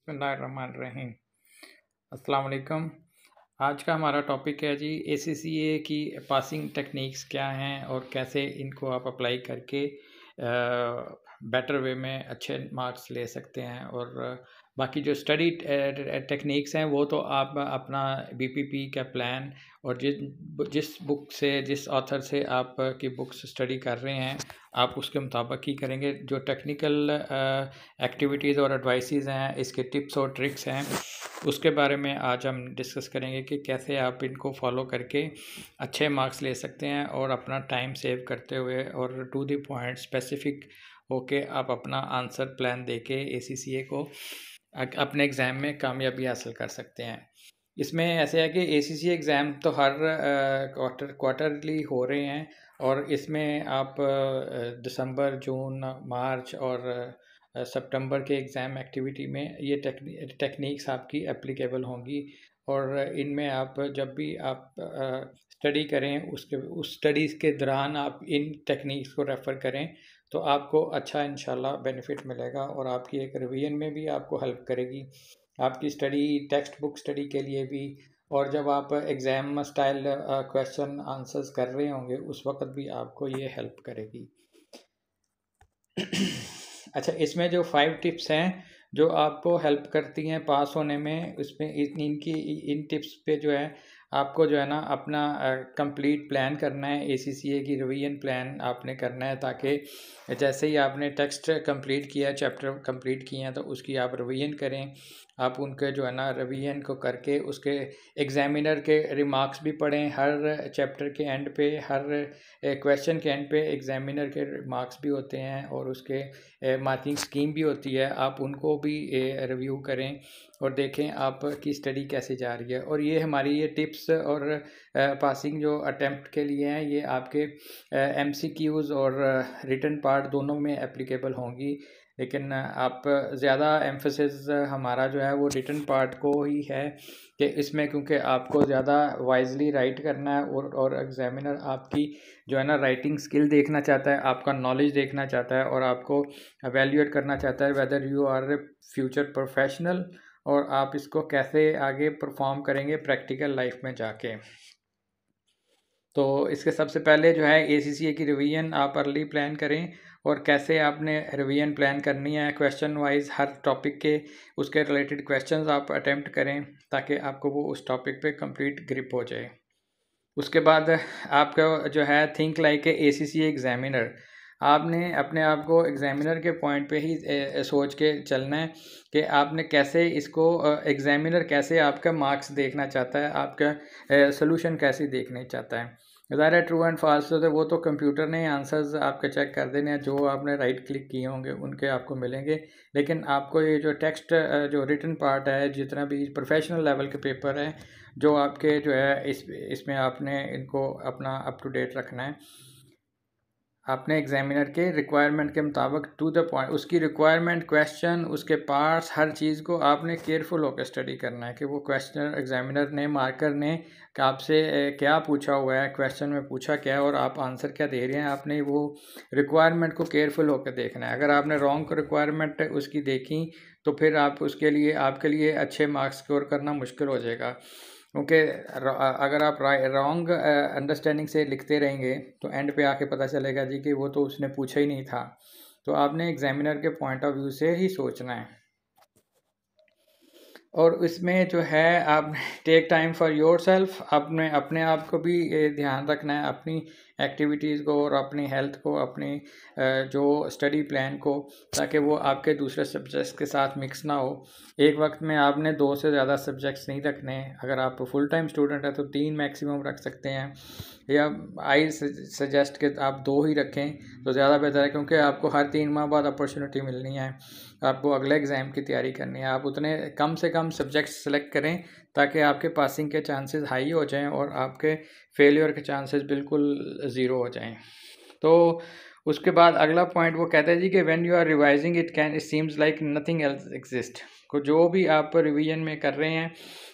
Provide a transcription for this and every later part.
बिस्मिल्लाहिर्रहमानिर्रहीम। अस्सलाम वालेकुम। आज का हमारा टॉपिक है जी ACCA की पासिंग टेक्निक्स क्या हैं और कैसे इनको आप अप्लाई करके बेटर वे में अच्छे मार्क्स ले सकते हैं। और बाकी जो स्टडी टेक्निक्स हैं वो तो आप अपना BPP का प्लान और जिस बुक से जिस ऑथर से आप की बुक्स स्टडी कर रहे हैं आप उसके मुताबिक ही करेंगे। जो टेक्निकल एक्टिविटीज़ और एडवाइसेस हैं, इसके टिप्स और ट्रिक्स हैं, उसके बारे में आज हम डिस्कस करेंगे कि कैसे आप इनको फॉलो करके अच्छे मार्क्स ले सकते हैं और अपना टाइम सेव करते हुए और टू द पॉइंट स्पेसिफिक होके आप अपना आंसर प्लान देके ACCA को अपने एग्ज़ाम में कामयाबी हासिल कर सकते हैं। इसमें ऐसे है कि ACCA एग्ज़ाम तो हर क्वार्टरली हो रहे हैं और इसमें आप दिसंबर, जून, मार्च और सितंबर के एग्ज़ाम एक्टिविटी में ये टेक्निक्स आपकी एप्लीकेबल होंगी। और इनमें आप जब भी आप स्टडी करें उस स्टडीज़ के दौरान आप इन टेक्निक्स को रेफ़र करें तो आपको अच्छा इंशाल्लाह बेनिफिट मिलेगा और आपकी एक रिवीजन में भी आपको हेल्प करेगी, आपकी स्टडी टेक्स्ट बुक स्टडी के लिए भी। और जब आप एग्ज़ाम स्टाइल क्वेश्चन आंसर्स कर रहे होंगे उस वक्त भी आपको ये हेल्प करेगी। अच्छा, इसमें जो 5 टिप्स हैं जो आपको हेल्प करती हैं पास होने में, उसमें इन टिप्स पे जो है आपको जो है ना अपना कंप्लीट प्लान करना है। ACCA की रिवीजन प्लान आपने करना है ताकि जैसे ही आपने टेक्स्ट कंप्लीट किया, चैप्टर कंप्लीट किए हैं तो उसकी आप रिवीजन करें। आप उनके जो है ना रिवीजन को करके उसके एग्ज़ामिनर के रिमार्क्स भी पढ़ें। हर चैप्टर के एंड पे, हर क्वेश्चन के एंड पे एग्ज़ामिनर के रिमार्क्स भी होते हैं और उसके मार्किंग स्कीम भी होती है, आप उनको भी रिव्यू करें और देखें आपकी स्टडी कैसे जा रही है। और ये हमारी ये टिप्स और पासिंग जो अटेम्प्ट के लिए हैं ये आपके MCQs और रिटन पार्ट दोनों में एप्लीकेबल होंगी, लेकिन आप ज़्यादा एम्फेसिस हमारा जो है वो रिटन पार्ट को ही है कि इसमें क्योंकि आपको ज़्यादा वाइजली राइट करना है और एग्ज़ामिनर आपकी जो है ना राइटिंग स्किल देखना चाहता है, आपका नॉलेज देखना चाहता है और आपको एवेल्यूएट करना चाहता है whether you are a future professional और आप इसको कैसे आगे परफॉर्म करेंगे प्रैक्टिकल लाइफ में जाके। तो इसके सबसे पहले जो है ACCA की रिवीजन आप अर्ली प्लान करें। और कैसे आपने रिवीजन प्लान करनी है, क्वेश्चन वाइज हर टॉपिक के उसके रिलेटेड क्वेश्चंस आप अटेम्प्ट करें ताकि आपको वो उस टॉपिक पे कंप्लीट ग्रिप हो जाए। उसके बाद आपका जो है think like a ACCA examiner, आपने अपने आप को एग्ज़ामिनर के पॉइंट पे ही सोच के चलना है कि आपने कैसे इसको एग्ज़ामिनर कैसे आपका मार्क्स देखना चाहता है, आपका सॉल्यूशन कैसे देखना चाहता है। ज़ाहिर है ट्रू एंड फॉल्स तो वो तो कंप्यूटर ने आंसर्स आपके चेक कर देने हैं, जो आपने राइट क्लिक किए होंगे उनके आपको मिलेंगे। लेकिन आपको ये जो टेक्स्ट जो रिटन पार्ट है, जितना भी प्रोफेशनल लेवल के पेपर हैं जो आपके जो है इसमें आपने इनको अपना अप टू डेट रखना है। आपने एग्ज़ामिनर के रिक्वायरमेंट के मुताबिक टू द पॉइंट उसकी रिक्वायरमेंट, क्वेश्चन, उसके पार्ट्स, हर चीज़ को आपने केयरफुल होकर स्टडी करना है कि वो क्वेश्चन एग्ज़ामिनर ने, मार्कर ने कि आपसे क्या पूछा हुआ है, क्वेश्चन में पूछा क्या है और आप आंसर क्या दे रहे हैं। आपने वो रिक्वायरमेंट को केयरफुल होकर देखना है। अगर आपने रॉन्ग रिक्वायरमेंट उसकी देखी तो फिर आप उसके लिए आपके लिए अच्छे मार्क्स स्कोर करना मुश्किल हो जाएगा, क्योंकि अगर आप रॉन्ग अंडरस्टैंडिंग से लिखते रहेंगे तो एंड पे आके पता चलेगा जी कि वो तो उसने पूछा ही नहीं था। तो आपने एग्ज़ामिनर के पॉइंट ऑफ व्यू से ही सोचना है। और इसमें जो है आप टेक टाइम फॉर योरसेल्फ, आपने अपने आप को भी ध्यान रखना है, अपनी एक्टिविटीज़ को और अपनी हेल्थ को, अपनी जो स्टडी प्लान को, ताकि वो आपके दूसरे सब्जेक्ट्स के साथ मिक्स ना हो। एक वक्त में आपने 2 से ज़्यादा सब्जेक्ट्स नहीं रखने। अगर आप फुल टाइम स्टूडेंट हैं तो 3 मैक्सिमम रख सकते हैं, या आई सजेस्ट कि आप 2 ही रखें तो ज़्यादा बेहतर है, क्योंकि आपको हर 3 माह बाद अपॉर्चुनिटी मिलनी है, आपको अगले एग्ज़ाम की तैयारी करनी है। आप उतने कम से कम सब्जेक्ट्स सेलेक्ट करें ताकि आपके पासिंग के चांसेस हाई हो जाएं और आपके फेलियर के चांसेस बिल्कुल ज़ीरो हो जाएं। तो उसके बाद अगला पॉइंट वो कहता है जी कि when you are revising it seems like nothing else exist. को जो भी आप रिवीजन में कर रहे हैं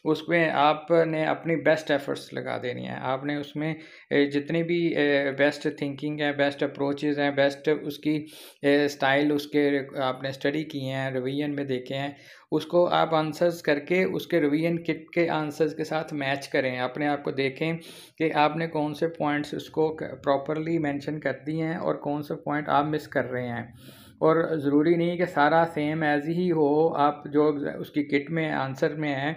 उसमें आपने अपनी बेस्ट एफर्ट्स लगा देनी है। आपने उसमें जितनी भी बेस्ट थिंकिंग है, बेस्ट अप्रोचेस हैं, बेस्ट उसकी स्टाइल उसके आपने स्टडी किए हैं, रिवीजन में देखे हैं, उसको आप आंसर्स करके उसके रिवीजन किट के आंसर्स के साथ मैच करें। अपने आप को देखें कि आपने कौन से पॉइंट्स उसको प्रॉपरली मेंशन कर दिए हैं और कौन से पॉइंट आप मिस कर रहे हैं। और ज़रूरी नहीं कि सारा सेम एज ही हो, आप जो उसकी किट में आंसर में है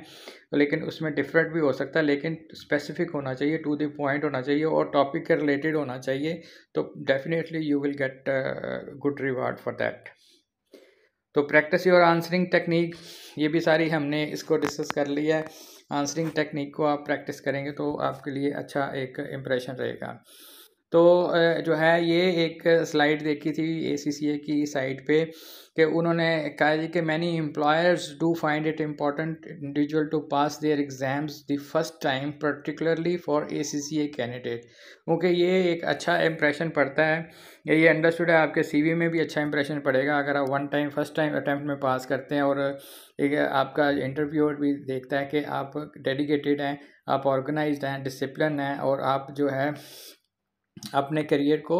लेकिन उसमें डिफरेंट भी हो सकता है, लेकिन स्पेसिफिक होना चाहिए, टू द पॉइंट होना चाहिए और टॉपिक के रिलेटेड होना चाहिए। तो definitely you will get good reward for that. तो प्रैक्टिस योर आंसरिंग टेक्निक, ये भी सारी हमने इसको डिस्कस कर लिया है। आंसरिंग टेक्निक को आप प्रैक्टिस करेंगे तो आपके लिए अच्छा एक इम्प्रेशन रहेगा। तो जो है ये एक स्लाइड देखी थी ACCA की साइट पे कि उन्होंने कहा जी कि many employers do find it important individual to pass their exams the first time particularly for ACCA candidate. क्योंकि ये एक अच्छा इम्प्रेशन पड़ता है, ये अंडरस्टूड है, आपके CV में भी अच्छा इंप्रेशन पड़ेगा अगर आप one time first time attempt में पास करते हैं। और एक आपका इंटरव्यूअर भी देखता है कि आप डेडिकेटेड हैं, आप ऑर्गेनाइज्ड हैं, डिसिप्लिन हैं और आप जो है अपने करियर को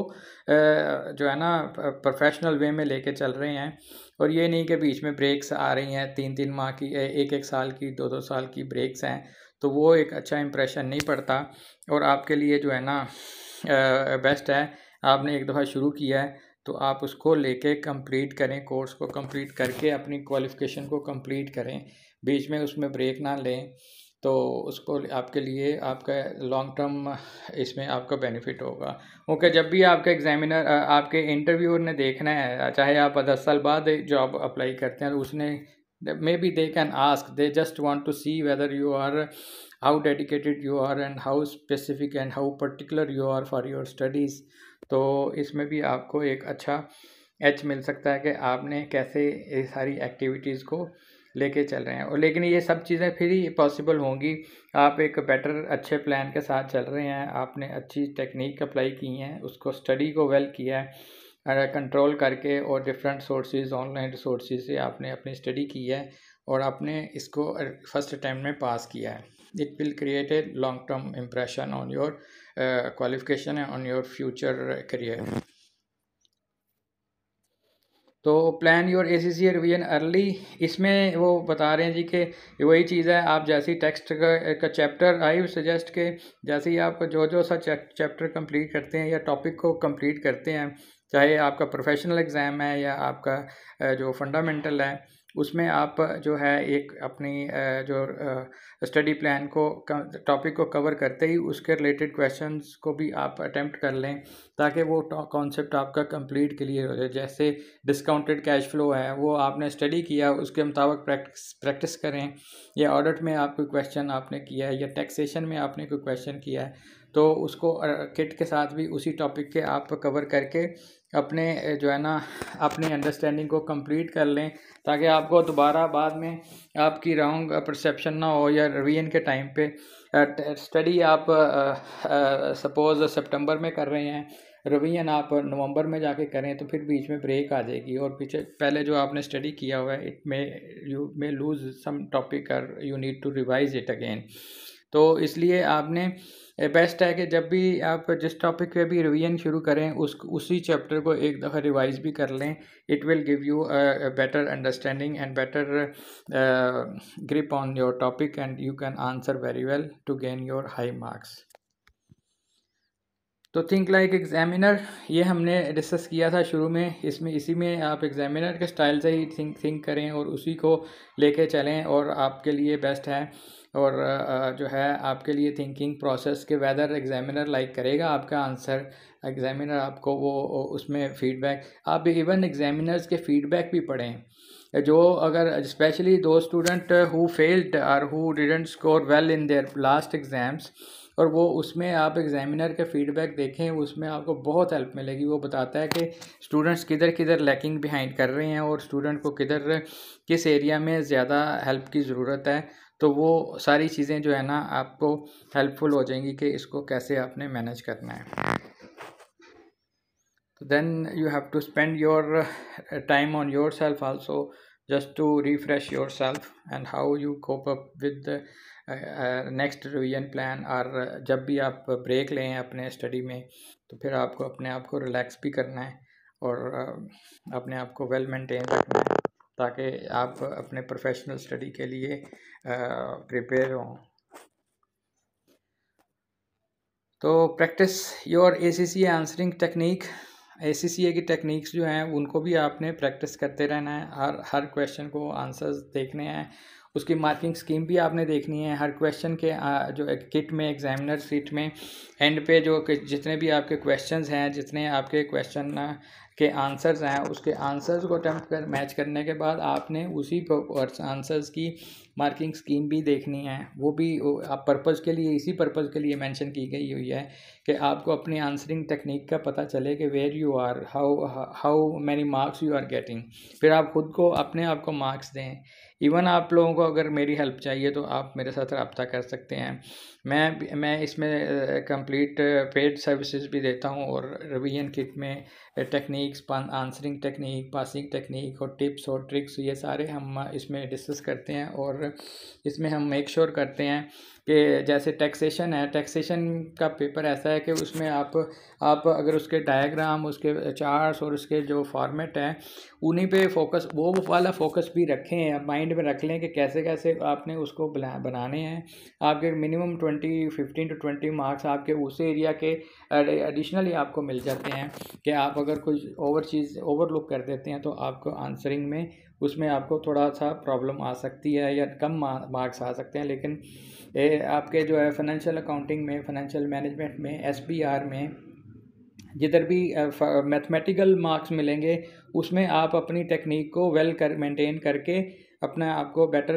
जो है ना प्रोफेशनल वे में लेके चल रहे हैं। और ये नहीं कि बीच में ब्रेक्स आ रही हैं, 3-3 माह की, 1-1 साल की, 2-2 साल की ब्रेक्स हैं, तो वो एक अच्छा इंप्रेशन नहीं पड़ता। और आपके लिए जो है ना बेस्ट है, आपने एक दफ़ा शुरू किया है तो आप उसको लेके कंप्लीट करें, कोर्स को कंप्लीट करके अपनी क्वालिफ़िकेशन को कंप्लीट करें, बीच में उसमें ब्रेक ना लें। तो उसको आपके लिए आपका लॉन्ग टर्म इसमें आपका बेनिफिट होगा। ओके, जब भी आपका एग्जामिनर आपके इंटरव्यूअर ने देखना है, चाहे आप 10 साल बाद जॉब अप्लाई करते हैं, तो उसने maybe they can ask, they just want to see whether you are how dedicated you are and how specific and how particular you are for your studies. तो इसमें भी आपको एक अच्छा एच मिल सकता है कि आपने कैसे ये सारी एक्टिविटीज़ को लेके चल रहे हैं। और लेकिन ये सब चीज़ें फिर ही पॉसिबल होंगी, आप एक बेटर अच्छे प्लान के साथ चल रहे हैं, आपने अच्छी टेक्निक अप्लाई की हैं, उसको स्टडी को वेल किया है कंट्रोल करके, और डिफरेंट सोर्सेज ऑनलाइन रिसोर्सेज से आपने अपनी स्टडी की है और आपने इसको फर्स्ट अटैम्प्ट में पास किया है। It will create a long term impression on your qualification and on your future career. तो plan your ACCA revision early, इसमें वो बता रहे हैं जी कि वही चीज़ है, आप जैसे ही टेक्स्ट का चैप्टर, आई सजेस्ट के जैसे ही आप जो सा चैप्टर कंप्लीट करते हैं या टॉपिक को कंप्लीट करते हैं, चाहे आपका प्रोफेशनल एग्ज़ाम है या आपका जो फंडामेंटल है, उसमें आप जो है एक अपनी जो स्टडी प्लान को टॉपिक को कवर करते ही उसके रिलेटेड क्वेश्चंस को भी आप अटेम्प्ट कर लें, ताकि वो कॉन्सेप्ट आपका कंप्लीट क्लियर हो जाए। जैसे डिस्काउंटेड कैश फ्लो है, वो आपने स्टडी किया, उसके मुताबिक प्रैक्टिस करें, या ऑडिट में आप कोई क्वेश्चन आपने किया है या टैक्सेशन में आपने कोई क्वेश्चन किया है, तो उसको किट के साथ भी उसी टॉपिक के आप कवर करके अपने जो है ना अपनी अंडरस्टैंडिंग को कंप्लीट कर लें, ताकि आपको दोबारा बाद में आपकी रॉन्ग परसेप्शन ना हो। या रिवीजन के टाइम पे स्टडी आप सपोज़ सितंबर में कर रहे हैं, रिवीजन आप नवंबर में जाके करें, तो फिर बीच में ब्रेक आ जाएगी और पीछे पहले जो आपने स्टडी किया हुआ है, you may lose some topic और you need to revise it again. तो इसलिए आपने बेस्ट है कि जब भी आप जिस टॉपिक पे भी रिवीजन शुरू करें उसी चैप्टर को एक दफ़ा रिवाइज भी कर लें। It will give you a better understanding and better grip on your topic and you can answer very well to gain your high marks. तो थिंक लाइक एग्जामिनर, ये हमने डिस्कस किया था शुरू में, इसमें इसी में आप एग्जामिनर के स्टाइल से ही थिंक करें और उसी को लेके चलें और आपके लिए बेस्ट है। और जो है आपके लिए थिंकिंग प्रोसेस के वेदर एग्जामिनर लाइक करेगा आपका आंसर, एग्जामिनर आपको वो उसमें फीडबैक, आप इवन एग्जामिनर्स के फीडबैक भी पढ़ें। जो अगर स्पेशली दो स्टूडेंट हु फेल्ड और who didn't score well in their last exams, और वो उसमें आप एग्जामिनर के फीडबैक देखें, उसमें आपको बहुत हेल्प मिलेगी। वो बताता है कि स्टूडेंट्स किधर किधर लैकिंग बिहाइंड कर रहे हैं और स्टूडेंट को किधर किस एरिया में ज़्यादा हेल्प की ज़रूरत है। तो वो सारी चीज़ें जो है ना आपको हेल्पफुल हो जाएंगी कि इसको कैसे आपने मैनेज करना है। तो then you have to spend your time on yourself also, just to refresh yourself and how you cope up with the next revision plan. और जब भी आप ब्रेक लें अपने स्टडी में तो फिर आपको अपने आप को रिलैक्स भी करना है और अपने आप को वेल मेंटेन रखना है ताकि आप अपने प्रोफेशनल स्टडी के लिए प्रिपेयर हों। तो practice your ACCA answering technique. ACCA की टेक्निक्स जो हैं उनको भी आपने प्रैक्टिस करते रहना है। हर क्वेश्चन को आंसर्स देखने हैं, उसकी मार्किंग स्कीम भी आपने देखनी है। हर क्वेश्चन के जो किट में, एग्जामिनर सीट में एंड पे जो जितने भी आपके क्वेश्चंस हैं, जितने आपके क्वेश्चन के आंसर्स हैं, उसके आंसर्स को अटेम्प्ट कर मैच करने के बाद आपने उसी आंसर्स की मार्किंग स्कीम भी देखनी है। वो भी आप पर्पज़ के लिए, इसी पर्पज़ के लिए मेंशन की गई हुई है कि आपको अपनी आंसरिंग टेक्निक का पता चले कि where you are, how many marks you are getting. फिर आप खुद को अपने आप को मार्क्स दें। इवन आप लोगों को अगर मेरी हेल्प चाहिए तो आप मेरे साथ रब्ता कर सकते हैं। मैं इसमें कंप्लीट पेड सर्विसेज भी देता हूँ और रिवीजन किट में techniques, answering technique, passing technique और टिप्स और ट्रिक्स, ये सारे हम इसमें डिस्कस करते हैं। और इसमें हम मेक श्योर करते हैं कि जैसे टैक्सेशन है, टैक्सेशन का पेपर ऐसा है कि उसमें आप अगर उसके डायग्राम, उसके चार्ट्स और उसके जो फॉर्मेट है उन्हीं पे फोकस, वो वाला फोकस भी रखें, आप माइंड में रख लें कि कैसे कैसे आपने उसको बनाने हैं। आपके मिनिमम 15 to 20 मार्क्स आपके उस एरिया के एडिशनली आपको मिल जाते हैं कि आप अगर कुछ ओवरलुक कर देते हैं तो आपको आंसरिंग में उसमें आपको थोड़ा सा प्रॉब्लम आ सकती है या कम मार्क्स आ सकते हैं। लेकिन आपके जो है फाइनेंशियल अकाउंटिंग में, फाइनेंशियल मैनेजमेंट में, SBR में जिधर भी मैथमेटिकल मार्क्स मिलेंगे उसमें आप अपनी टेक्निक को मेंटेन करके अपने आप को बेटर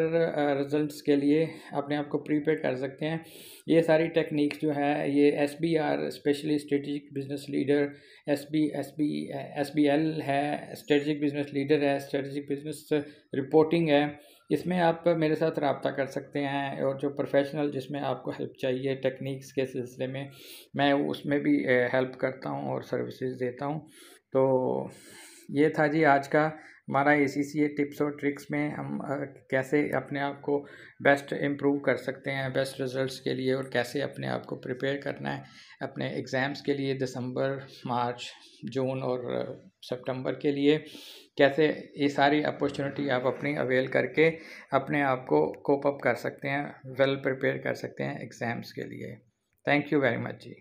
रिजल्ट्स के लिए अपने आप को प्रिपेयर कर सकते हैं। ये सारी टेक्निक्स जो है ये SBR specially strategic business leader, SBL है, स्ट्रेटेजिक बिजनेस लीडर है, स्ट्रेटेजिक बिजनेस रिपोर्टिंग है, इसमें आप मेरे साथ रब्ता कर सकते हैं। और जो प्रोफेशनल जिसमें आपको हेल्प चाहिए टेक्निक्स के सिलसिले में, मैं उसमें भी हेल्प करता हूं और सर्विसेज देता हूं। तो ये था जी आज का हमारा ACCA टिप्स और ट्रिक्स में हम कैसे अपने आप को बेस्ट इम्प्रूव कर सकते हैं बेस्ट रिजल्ट्स के लिए, और कैसे अपने आप को प्रिपेयर करना है अपने एग्ज़ाम्स के लिए दिसंबर, मार्च, जून और सितंबर के लिए। कैसे ये सारी अपॉर्चुनिटी आप अपनी अवेल करके अपने आप को कोप अप कर सकते हैं, वेल प्रिपेयर कर सकते हैं एग्ज़ाम्स के लिए। Thank you very much ji.